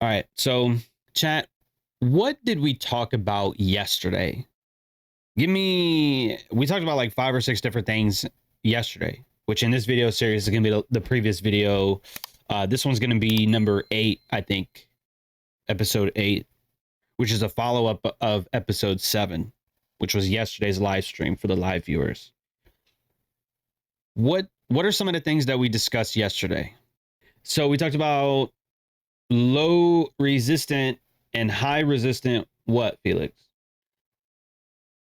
All right. So, chat, what did we talk about yesterday? We talked about like 5 or 6 different things yesterday, which in this video series is going to be the previous video. This one's going to be number 8, I think, episode 8, which is a follow up of episode 7, which was yesterday's live stream for the live viewers. What are some of the things that we discussed yesterday? So we talked about low resistant and high resistant what, Felix?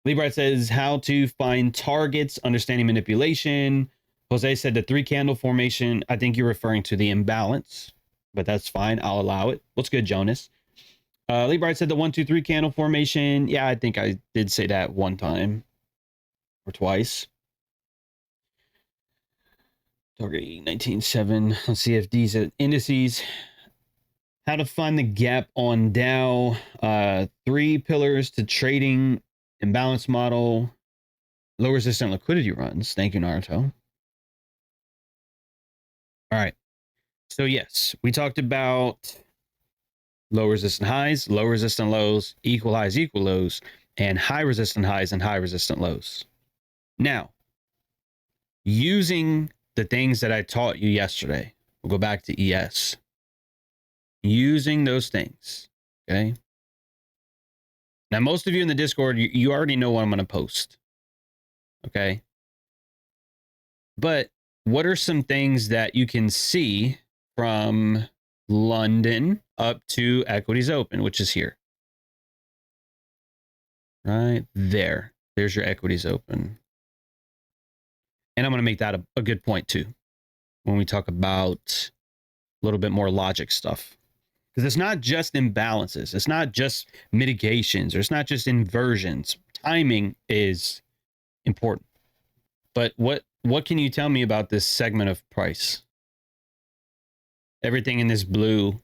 Libright says how to find targets, understanding manipulation. Jose said the 3 candle formation. I think you're referring to the imbalance, but that's fine. I'll allow it. What's good, Jonas? Libright said the 1, 2, 3 candle formation. Yeah, I think I did say that one time or twice. Target 19.7. Let's see if these are indices. How to find the gap on Dow. 3 pillars to trading. Imbalance model. Low resistant liquidity runs. Thank you, Naruto. All right. So yes, we talked about low resistant highs, low resistant lows, equal highs, equal lows, and high resistant highs and high resistant lows. Now, using the things that I taught you yesterday, we'll go back to ES. Using those things, okay? Now, most of you in the Discord, you already know what I'm going to post, okay? But what are some things that you can see from London up to equities open, which is here? Right there. There's your equities open. And I'm going to make that a good point too when we talk about a little bit more logic stuff. Because it's not just imbalances. It's not just mitigations. Or it's not just inversions. Timing is important. But what can you tell me about this segment of price? Everything in this blue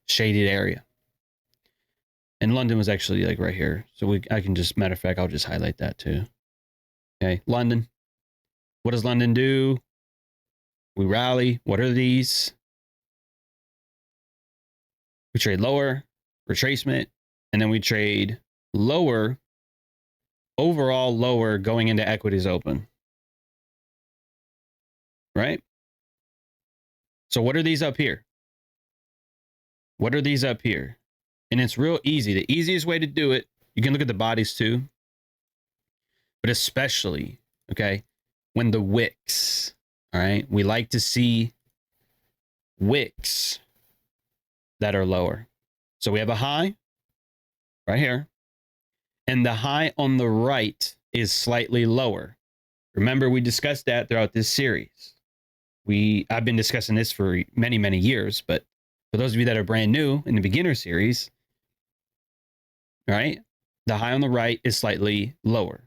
shaded area. And London was actually like right here. So I can just, matter of fact, I'll just highlight that too. Okay, London. What does London do? We rally. What are these? We trade lower, retracement, and then we trade lower, overall lower going into equities open. Right? So what are these up here? What are these up here? And it's real easy. The easiest way to do it, you can look at the bodies too. But especially, okay, when the wicks, all right, we like to see wicks that are lower. So we have a high right here, and the high on the right is slightly lower. Remember, we discussed that throughout this series. I've been discussing this for many, many years, but for those of you that are brand new in the beginner series, right, the high on the right is slightly lower.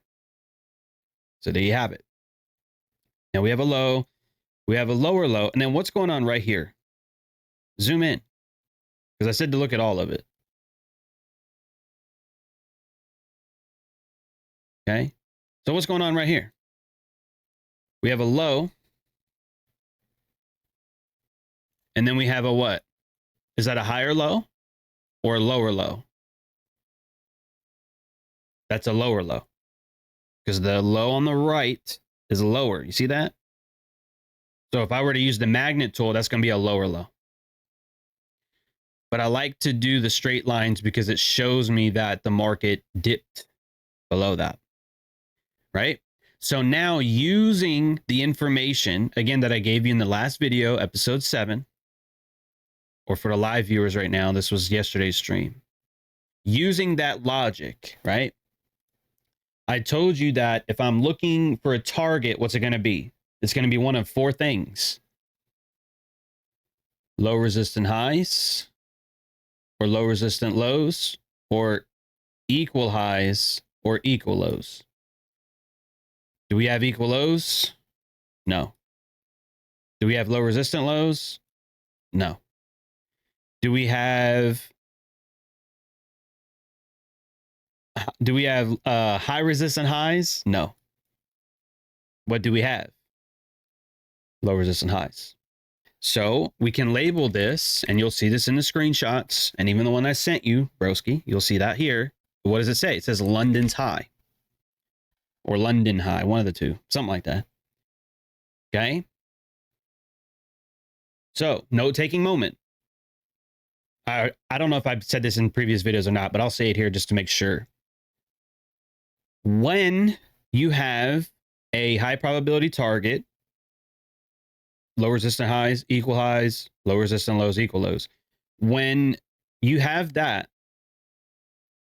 So there you have it. Now we have a low, we have a lower low, and then what's going on right here? Zoom in, because I said to look at all of it. Okay, so what's going on right here? We have a low, and then we have a what? Is that a higher low or a lower low? That's a lower low, because the low on the right is lower. You see that? So if I were to use the magnet tool, that's going to be a lower low. But I like to do the straight lines because it shows me that the market dipped below that, right? So now using the information, again, that I gave you in the last video, episode 7, or for the live viewers right now, this was yesterday's stream. Using that logic, right? I told you that if I'm looking for a target, what's it going to be? It's going to be one of 4 things. Low resistant highs, or low resistant lows, or equal highs, or equal lows. Do we have equal lows? No. Do we have low resistant lows? No. Do we have high resistant highs? No. What do we have? Low resistant highs. So we can label this, and you'll see this in the screenshots, and even the one I sent you, broski, you'll see that here. What does it say? It says London's high or London high, one of the two, something like that. Okay. So note-taking moment. I don't know if I've said this in previous videos or not, but I'll say it here just to make sure. When you have a high probability target, low resistant highs, low resistant lows, equal lows. When you have that,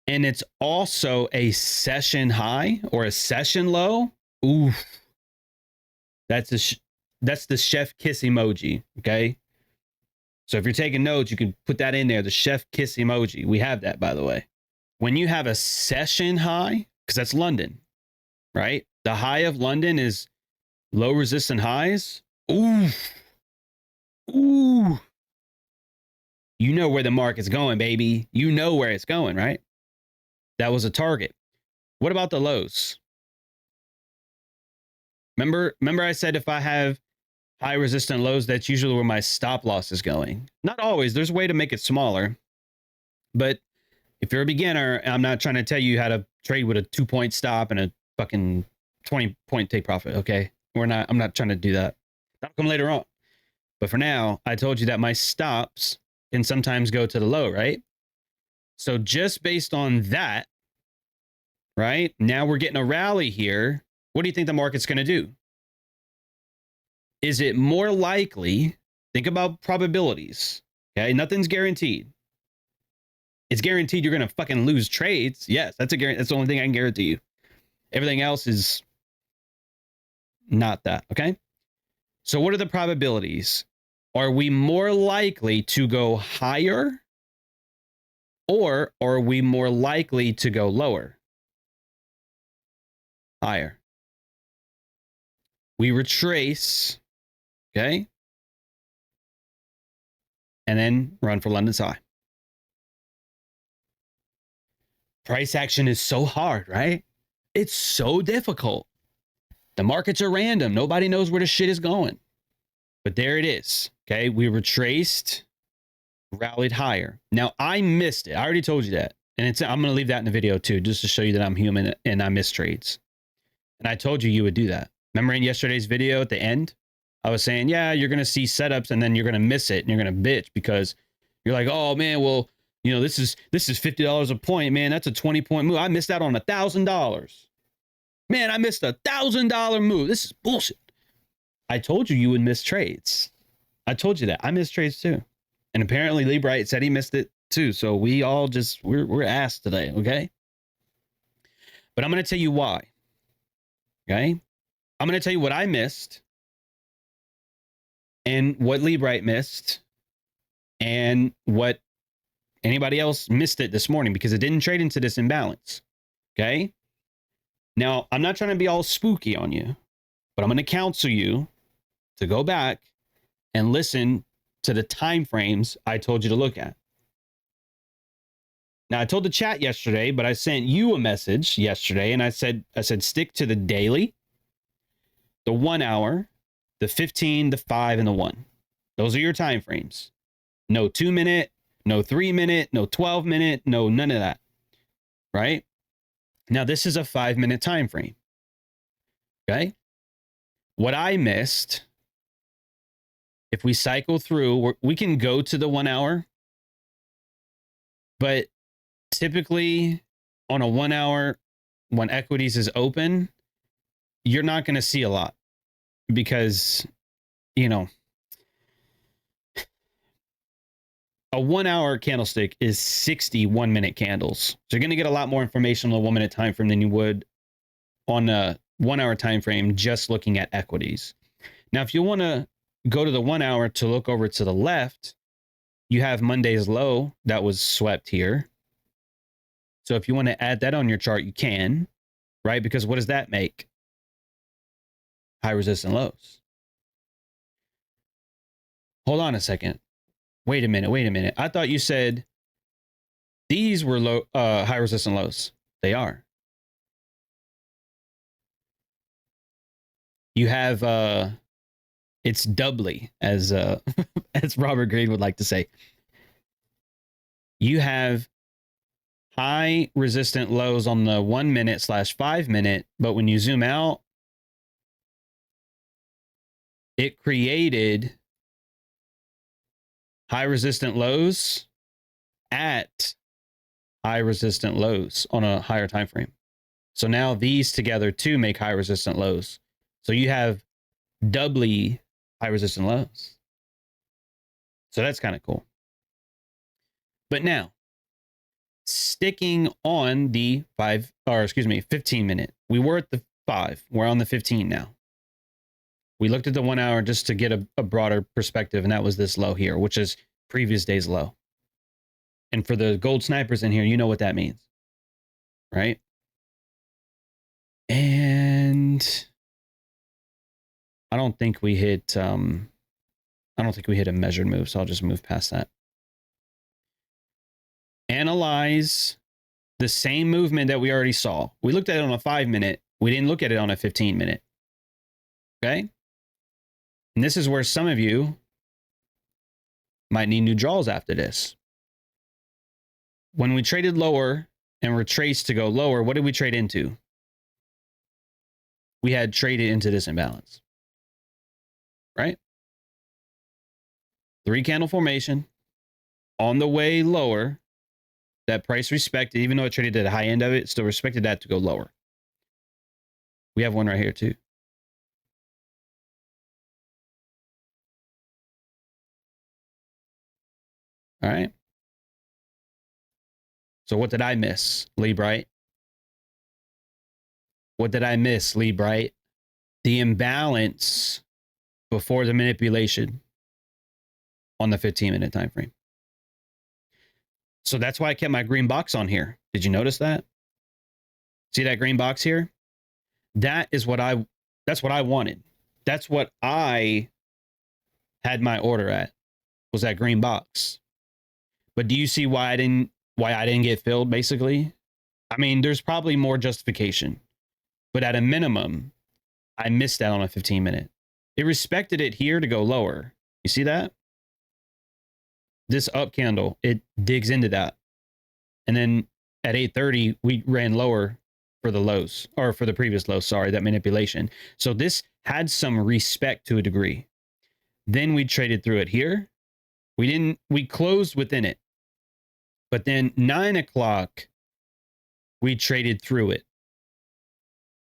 and it's also a session high or a session low, ooh, that's the chef kiss emoji, okay? So if you're taking notes, you can put that in there, the chef kiss emoji. We have that, by the way. When you have a session high, because that's London, right? The high of London is low resistant highs. Ooh. Ooh. You know where the market's going, baby. You know where it's going, right? That was a target. What about the lows? Remember I said if I have high resistant lows, that's usually where my stop loss is going. Not always. There's a way to make it smaller. But if you're a beginner, I'm not trying to tell you how to trade with a 2-point stop and a fucking 20-point take profit, okay? I'm not trying to do that. That'll come later on. But for now, I told you that my stops can sometimes go to the low, right? So just based on that, right? Now we're getting a rally here. What do you think the market's going to do? Is it more likely? Think about probabilities. Okay, nothing's guaranteed. It's guaranteed you're going to fucking lose trades. Yes, that's a guarantee. That's the only thing I can guarantee you. Everything else is not that. Okay. So what are the probabilities? Are we more likely to go higher, or are we more likely to go lower? Higher. We retrace. Okay. And then run for London's high. Price action is so hard, right? It's so difficult. The markets are random. Nobody knows where the shit is going. But there it is. Okay. We retraced, rallied higher. Now I missed it. I already told you that. And I'm going to leave that in the video too, just to show you that I'm human and I miss trades. And I told you would do that. Remember in yesterday's video at the end, I was saying, yeah, you're going to see setups and then you're going to miss it and you're going to bitch because you're like, oh man, well, you know, this is $50 a point, man. That's a 20-point move. I missed out on $1,000. Man, I missed $1,000 move. This is bullshit. I told you would miss trades. I told you that. I missed trades too. And apparently Lee Bright said he missed it too. So we all just, we're ass today, okay? But I'm going to tell you why. Okay? I'm going to tell you what I missed and what Lee Bright missed and what anybody else missed it this morning because it didn't trade into this imbalance. Okay? Now, I'm not trying to be all spooky on you, but I'm going to counsel you to go back and listen to the time frames I told you to look at. Now, I told the chat yesterday, but I sent you a message yesterday, and I said stick to the daily, the 1 hour, the 15, the 5, and the 1. Those are your time frames. No 2-minute, no 3-minute, no 12-minute, no none of that. Right? Now, this is a 5-minute time frame. Okay? What I missed, if we cycle through, we can go to the 1 hour, but typically on a 1 hour, when equities is open, you're not going to see a lot because, you know, a 1 hour candlestick is 60 1-minute candles. So you're going to get a lot more information on a 1-minute time frame than you would on a 1 hour time frame just looking at equities. Now, if you want to go to the 1 hour to look over to the left, you have Monday's low that was swept here. So if you want to add that on your chart, you can, right? Because what does that make? High resistant lows. Hold on a second. Wait a minute. I thought you said these were low, high resistant lows. They are. You have It's doubly, as as Robert Greene would like to say. You have high resistant lows on the 1 minute / 5 minute, but when you zoom out, it created high resistant lows at high resistant lows on a higher time frame. So now these together too make high resistant lows. So you have doubly high resistant lows. So that's kind of cool. But now, sticking on the 15 minute. We were at the 5. We're on the 15 now. We looked at the 1 hour just to get a broader perspective, and that was this low here, which is previous day's low. And for the gold snipers in here, you know what that means, right? And I don't think we hit a measured move, so I'll just move past that. Analyze the same movement that we already saw. We looked at it on a 5 minute. We didn't look at it on a 15 minute. Okay? And this is where some of you might need new draws after this. When we traded lower and retraced to go lower, what did we trade into? We had traded into this imbalance, right? 3 candle formation on the way lower. That price respected, even though it traded at the high end of it, still respected that to go lower. We have one right here too. All right. So what did I miss, Lee Bright? What did I miss, Lee Bright? The imbalance before the manipulation on the 15-minute time frame. So that's why I kept my green box on here. Did you notice that? See that green box here? That's what I wanted. That's what I had my order at, was that green box. But do you see why I didn't get filled, basically? I mean, there's probably more justification. But at a minimum, I missed out on a 15-minute. It respected it here to go lower. You see that? This up candle, it digs into that. And then at 8:30, we ran lower for the lows, or for the previous lows, sorry, that manipulation. So this had some respect to a degree. Then we traded through it here. We closed within it. But then 9 o'clock, we traded through it.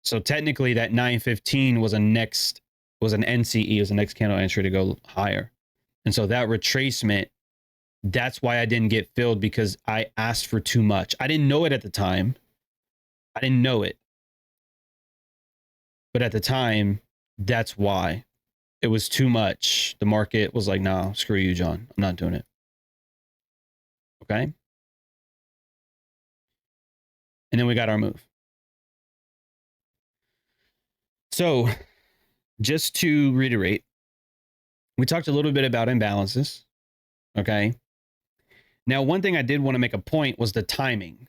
So technically that 9:15 was an NCE, was the next candle entry to go higher. And so that retracement, that's why I didn't get filled, because I asked for too much. I didn't know it at the time. I didn't know it. But at the time, that's why. It was too much. The market was like, no, screw you, John. I'm not doing it. Okay? And then we got our move. So, just to reiterate, we talked a little bit about imbalances. Okay? Now, one thing I did want to make a point was the timing.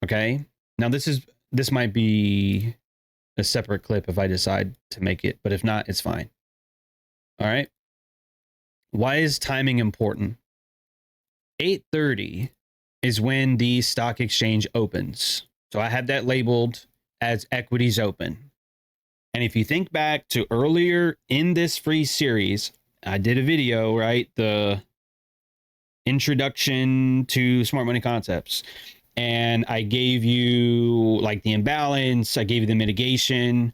Okay? Now, this might be a separate clip if I decide to make it, but if not, it's fine. All right? Why is timing important? 8:30 is when the stock exchange opens. So I have that labeled as equities open. And if you think back to earlier in this free series, I did a video, right? The introduction to smart money concepts. And I gave you like the imbalance. I gave you the mitigation.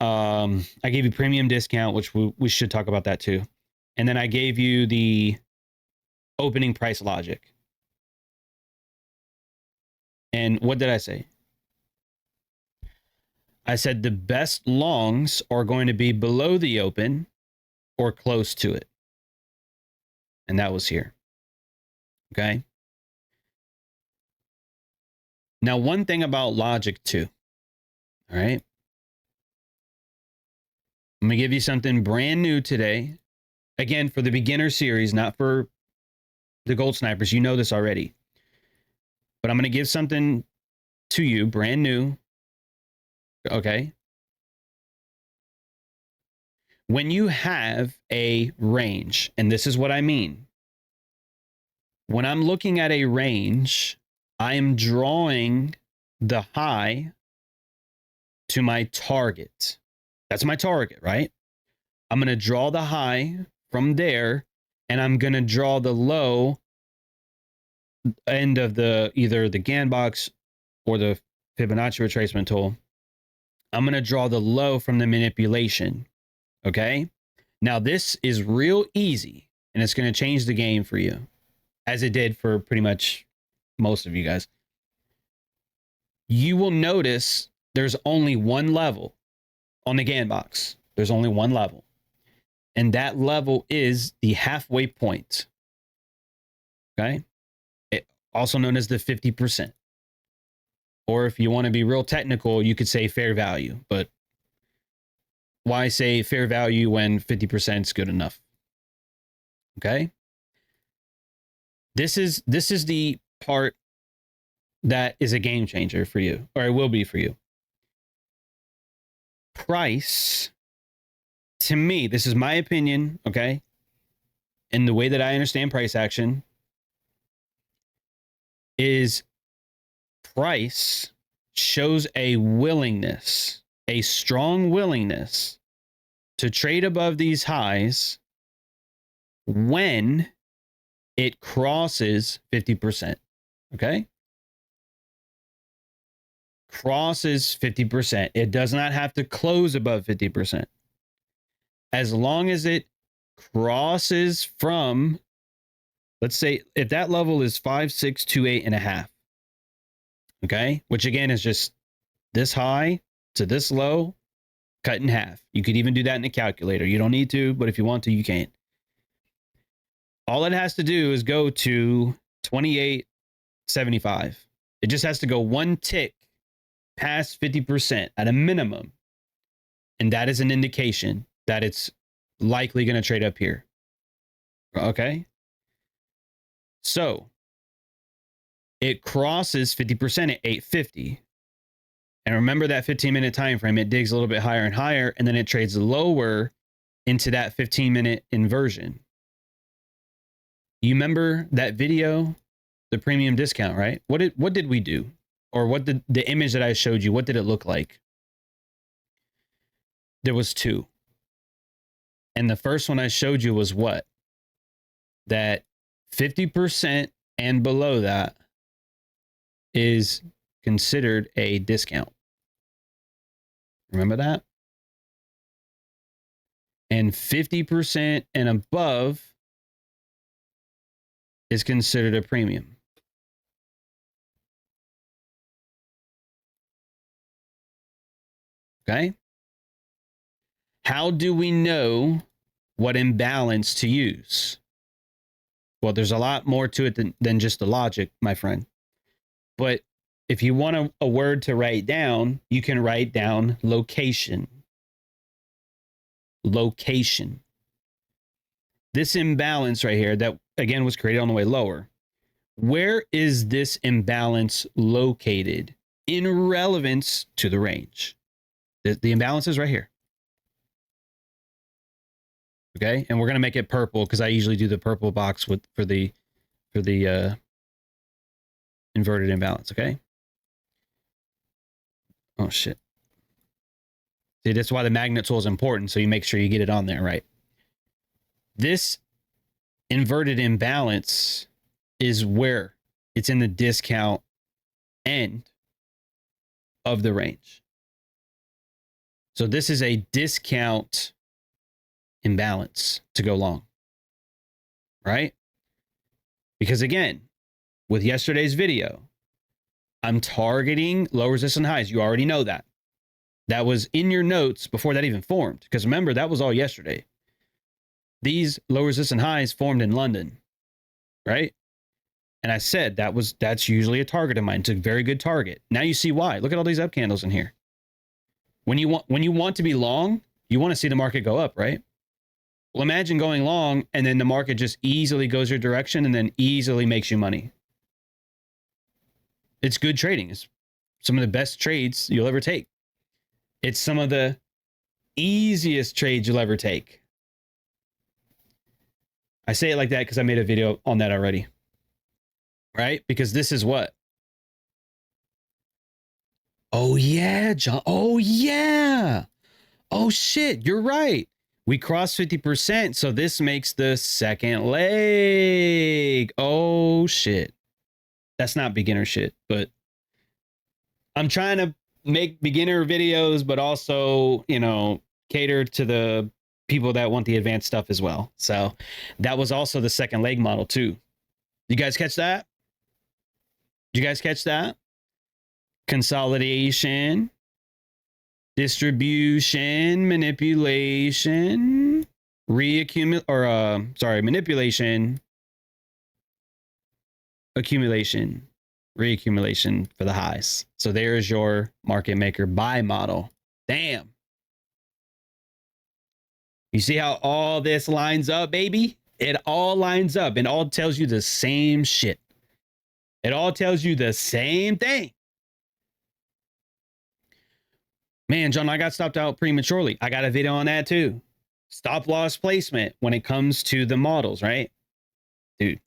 I gave you premium discount, which we should talk about that too. And then I gave you the opening price logic. And what did I say? I said the best longs are going to be below the open or close to it. And that was here. Okay. Now, one thing about logic too. All right. I'm going to give you something brand new today. Again, for the beginner series, not for the gold snipers. You know this already. But I'm going to give something to you, brand new. Okay. when you have a range, and this is what I mean. When I'm looking at a range, I am drawing the high to my target. That's my target, right? I'm going to draw the high from there, and I'm going to draw the low end of the either the Gann box or the Fibonacci retracement tool. I'm going to draw the low from the manipulation. Okay. Now this is real easy, and it's going to change the game for you, as it did for pretty much most of you guys. You will notice there's only one level on the Gann box. There's only one level. And that level is the halfway point. Okay. It, also known as the 50%. Or if you want to be real technical, you could say fair value. But why say fair value when 50% is good enough? Okay. This is the part that is a game changer for you, or it will be for you. Price, to me, this is my opinion, okay? And the way that I understand price action is price shows a willingness, a strong willingness to trade above these highs when it crosses 50%, okay? Crosses 50%. It does not have to close above 50%. As long as it crosses from, let's say, if that level is 5628.5, okay, which again is just this high to this low, cut in half. You could even do that in a calculator. You don't need to, but if you want to, you can. All it has to do is go to 28.75. It just has to go one tick past 50% at a minimum. And that is an indication that it's likely going to trade up here. Okay. So it crosses 50% at 850. And remember that 15-minute time frame, it digs a little bit higher and higher, and then it trades lower into that 15-minute inversion. You remember that video, the premium discount, right? What did we do? Or what did the image that I showed you, what did it look like? There was two. And the first one I showed you was what? That 50% and below that is considered a discount. Remember that? And 50% and above is considered a premium. Okay. How do we know what imbalance to use? Well, there's a lot more to it than just the logic, my friend. But if you want a word to write down, you can write down location. Location. This imbalance right here that, again, was created on the way lower. Where is this imbalance located in relevance to the range? The imbalance is right here. Okay, and we're gonna make it purple because I usually do the purple box for the inverted imbalance. Okay. Oh shit. See, that's why the magnet tool is important. So you make sure you get it on there, right? This inverted imbalance is where it's in the discount end of the range. So this is a discount imbalance to go long, right? Because again, with yesterday's video, I'm targeting low resistance highs. You already know that. That was in your notes before that even formed. Because remember, that was all yesterday. These low resistance highs formed in London, right? And I said that's usually a target of mine. It's a very good target. Now you see why. Look at all these up candles in here. When you want to be long, you want to see the market go up, right? Well, imagine going long and then the market just easily goes your direction and then easily makes you money. It's good trading. It's some of the best trades you'll ever take. It's some of the easiest trade you'll ever take. I say it like that because I made a video on that already. Right? Because this is what? Oh, yeah, John. Oh, yeah. Oh, shit. You're right. We crossed 50%. So this makes the second leg. Oh, shit. That's not beginner shit, but I'm trying to make beginner videos, but also, you know, cater to the people that want the advanced stuff as well. So that was also the second leg model too. You guys catch that? Did you guys catch that? Consolidation, distribution, manipulation, manipulation, accumulation, reaccumulation for the highs. So there's your market maker buy model. Damn. You see how all this lines up, baby? It all lines up and all tells you the same shit. It all tells you the same thing. Man, John, I got stopped out prematurely. I got a video on that too. Stop loss placement when it comes to the models, right? Dude,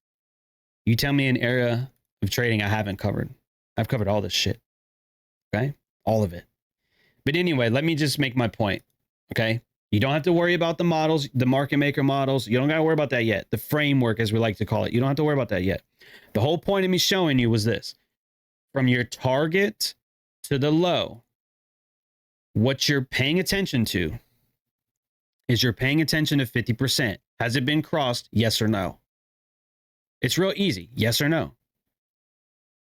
you tell me an area of trading I haven't covered. I've covered all this shit. Okay? All of it. But anyway, let me just make my point. Okay? You don't have to worry about the models, the market maker models. You don't got to worry about that yet. The framework, as we like to call it. You don't have to worry about that yet. The whole point of me showing you was this. From your target to the low, what you're paying attention to is you're paying attention to 50%. Has it been crossed? Yes or no? It's real easy. Yes or no?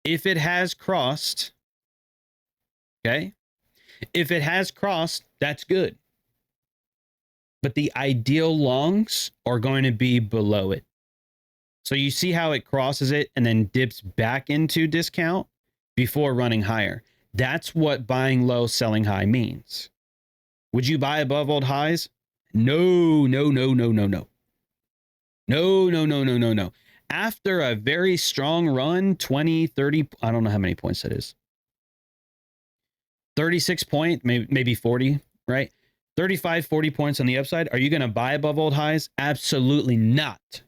If it has crossed, okay? If it has crossed, that's good. But the ideal longs are going to be below it. So you see how it crosses it and then dips back into discount before running higher. That's what buying low, selling high means. Would you buy above old highs? No, no, no, no, no, no. No, no, no, no, no, no. After a very strong run, 20, 30, I don't know how many points that is. 36 point, maybe 40, right? 35, 40 points on the upside. Are you going to buy above old highs? Absolutely not.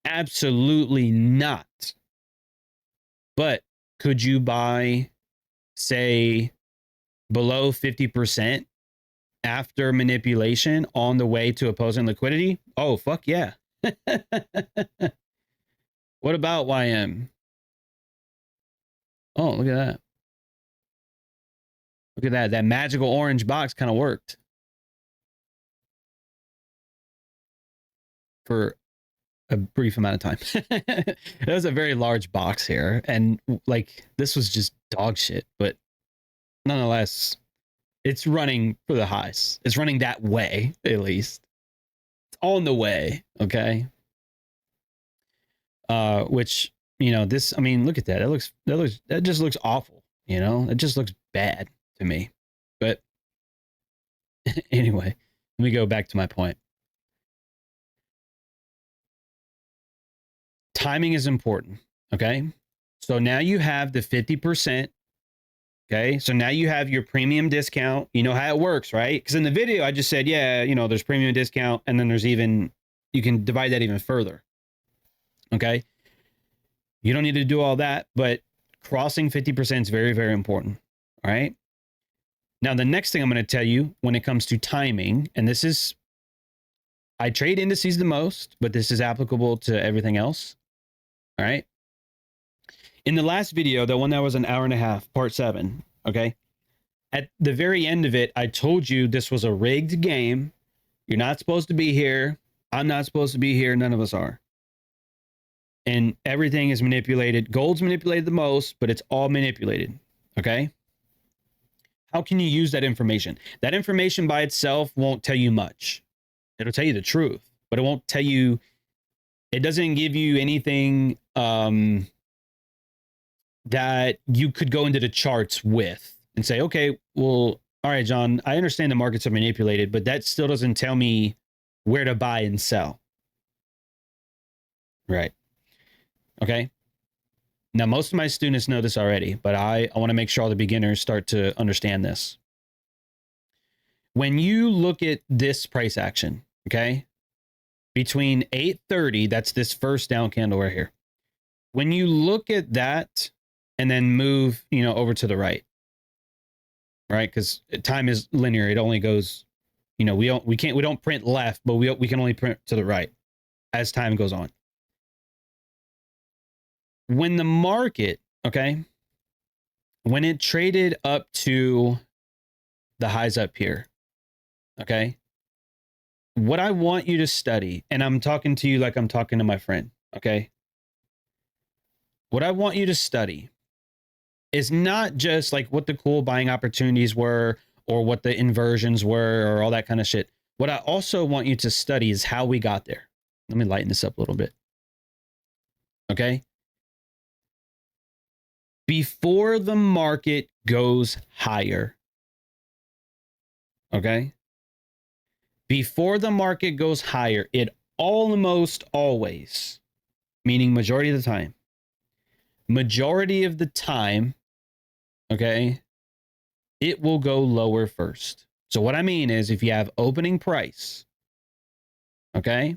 Absolutely not. But could you buy, say, below 50% after manipulation on the way to opposing liquidity? Oh, fuck yeah. What about YM? Oh, look at that. Look at that. That magical orange box kind of worked. For a brief amount of time. It was a very large box here. And like, this was just dog shit. But nonetheless, it's running for the highs. It's running that way, at least. It's on the way, okay? Which, you know, this, I mean, look at that. That just looks awful, you know? It just looks bad to me. But anyway, let me go back to my point. Timing is important, okay? So now you have the 50%, okay? So now you have your premium discount. You know how it works, right? Because in the video, I just said, yeah, you know, there's premium discount, and then there's even, you can divide that even further, okay? You don't need to do all that, but crossing 50% is very, very important, all right? Now, the next thing I'm going to tell you when it comes to timing, and this is, I trade indices the most, but this is applicable to everything else. All right. In the last video, the one that was an hour and a half, part 7, okay? At the very end of it, I told you this was a rigged game. You're not supposed to be here. I'm not supposed to be here. None of us are. And everything is manipulated. Gold's manipulated the most, but it's all manipulated, okay? How can you use that information? That information by itself won't tell you much. It'll tell you the truth, but it won't tell you, it doesn't give you anything that you could go into the charts with and say, okay, well, all right, John, I understand the markets are manipulated, but that still doesn't tell me where to buy and sell. Right. Okay. Now, most of my students know this already, but I want to make sure all the beginners start to understand this. when you look at this price action, okay, between 8:30, that's this first down candle right here. When you look at that and then move, over to the right, right? Because time is linear. It only goes, we don't print left, but we can only print to the right as time goes on. When the market, okay, when it traded up to the highs up here, okay, what I want you to study, and I'm talking to you like I'm talking to my friend, okay? What I want you to study is not just like what the cool buying opportunities were or what the inversions were or all that kind of shit. What I also want you to study is how we got there. Let me lighten this up a little bit. Okay? Before the market goes higher, okay? Before the market goes higher, it almost always, meaning majority of the time, okay, it will go lower first. So what I mean is if you have opening price, okay,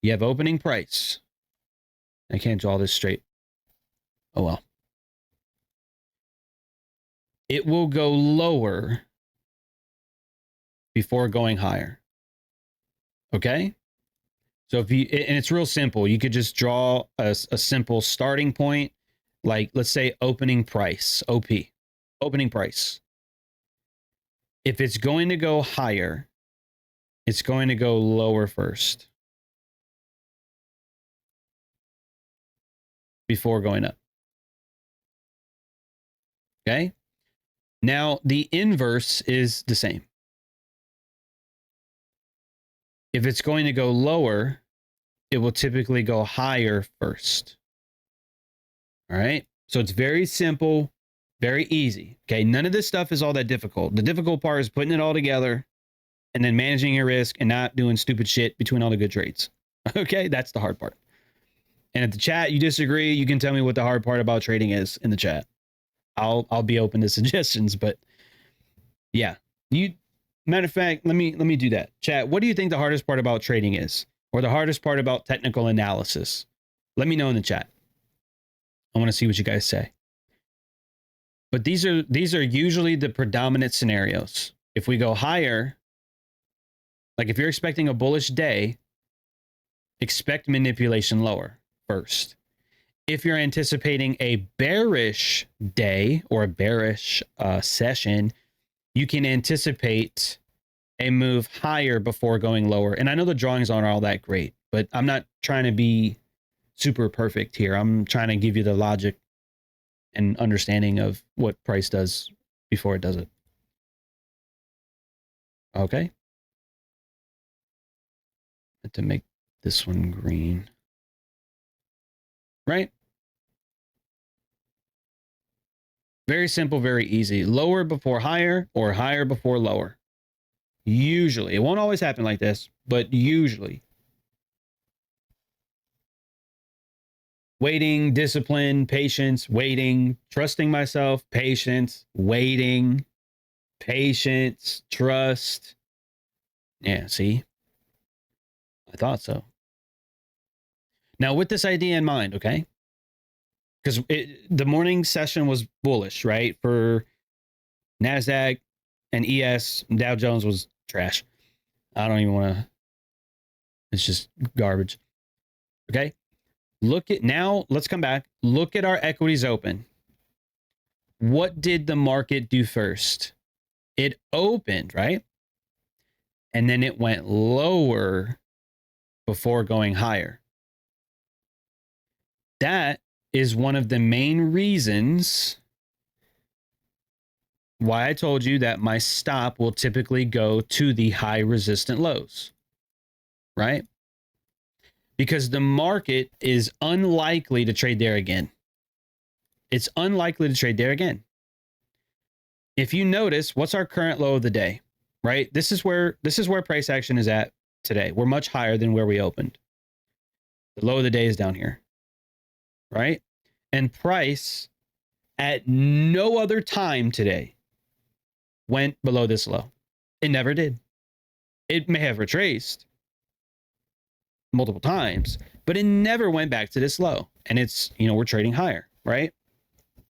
you have opening price. I can't draw this straight. Oh, well. It will go lower before going higher. Okay? So if you, and it's real simple, you could just draw a simple starting point, like let's say opening price, OP, opening price. If it's going to go higher, it's going to go lower first before going up. Okay? Now, the inverse is the same. If it's going to go lower, it will typically go higher first. All right? So it's very simple, very easy. Okay? None of this stuff is all that difficult. The difficult part is putting it all together and then managing your risk and not doing stupid shit between all the good trades. Okay? That's the hard part. And if the chat you disagree, you can tell me what the hard part about trading is in the chat. I'll be open to suggestions, but yeah. Matter of fact, let me do that. Chat, what do you think the hardest part about trading is? Or the hardest part about technical analysis? Let me know in the chat. I want to see what you guys say. But these are usually the predominant scenarios. If we go higher, like if you're expecting a bullish day, expect manipulation lower first. If you're anticipating a bearish day or a bearish session, you can anticipate a move higher before going lower. And I know the drawings aren't all that great, but I'm not trying to be super perfect here. I'm trying to give you the logic and understanding of what price does before it does it. Okay. To make this one green. Right? Very simple, very easy. Lower before higher or higher before lower. Usually. It won't always happen like this, but usually. Waiting, discipline, patience, waiting, trusting myself, patience, waiting, patience, trust. Yeah, see? I thought so. Now, with this idea in mind, okay? Because the morning session was bullish, right? For NASDAQ and ES, Dow Jones was trash. I don't even want to. It's just garbage. Okay? Look at now, let's come back. Look at our equities open. What did the market do first? It opened, right? And then it went lower before going higher. That is one of the main reasons why I told you that my stop will typically go to the high resistant lows, right? Because the market is unlikely to trade there again. It's unlikely to trade there again. If you notice, what's our current low of the day, right? This is where price action is at today. We're much higher than where we opened. The low of the day is down here, right? And price at no other time today went below this low? It never did. It may have retraced multiple times, but it never went back to this low. And it's, we're trading higher, right?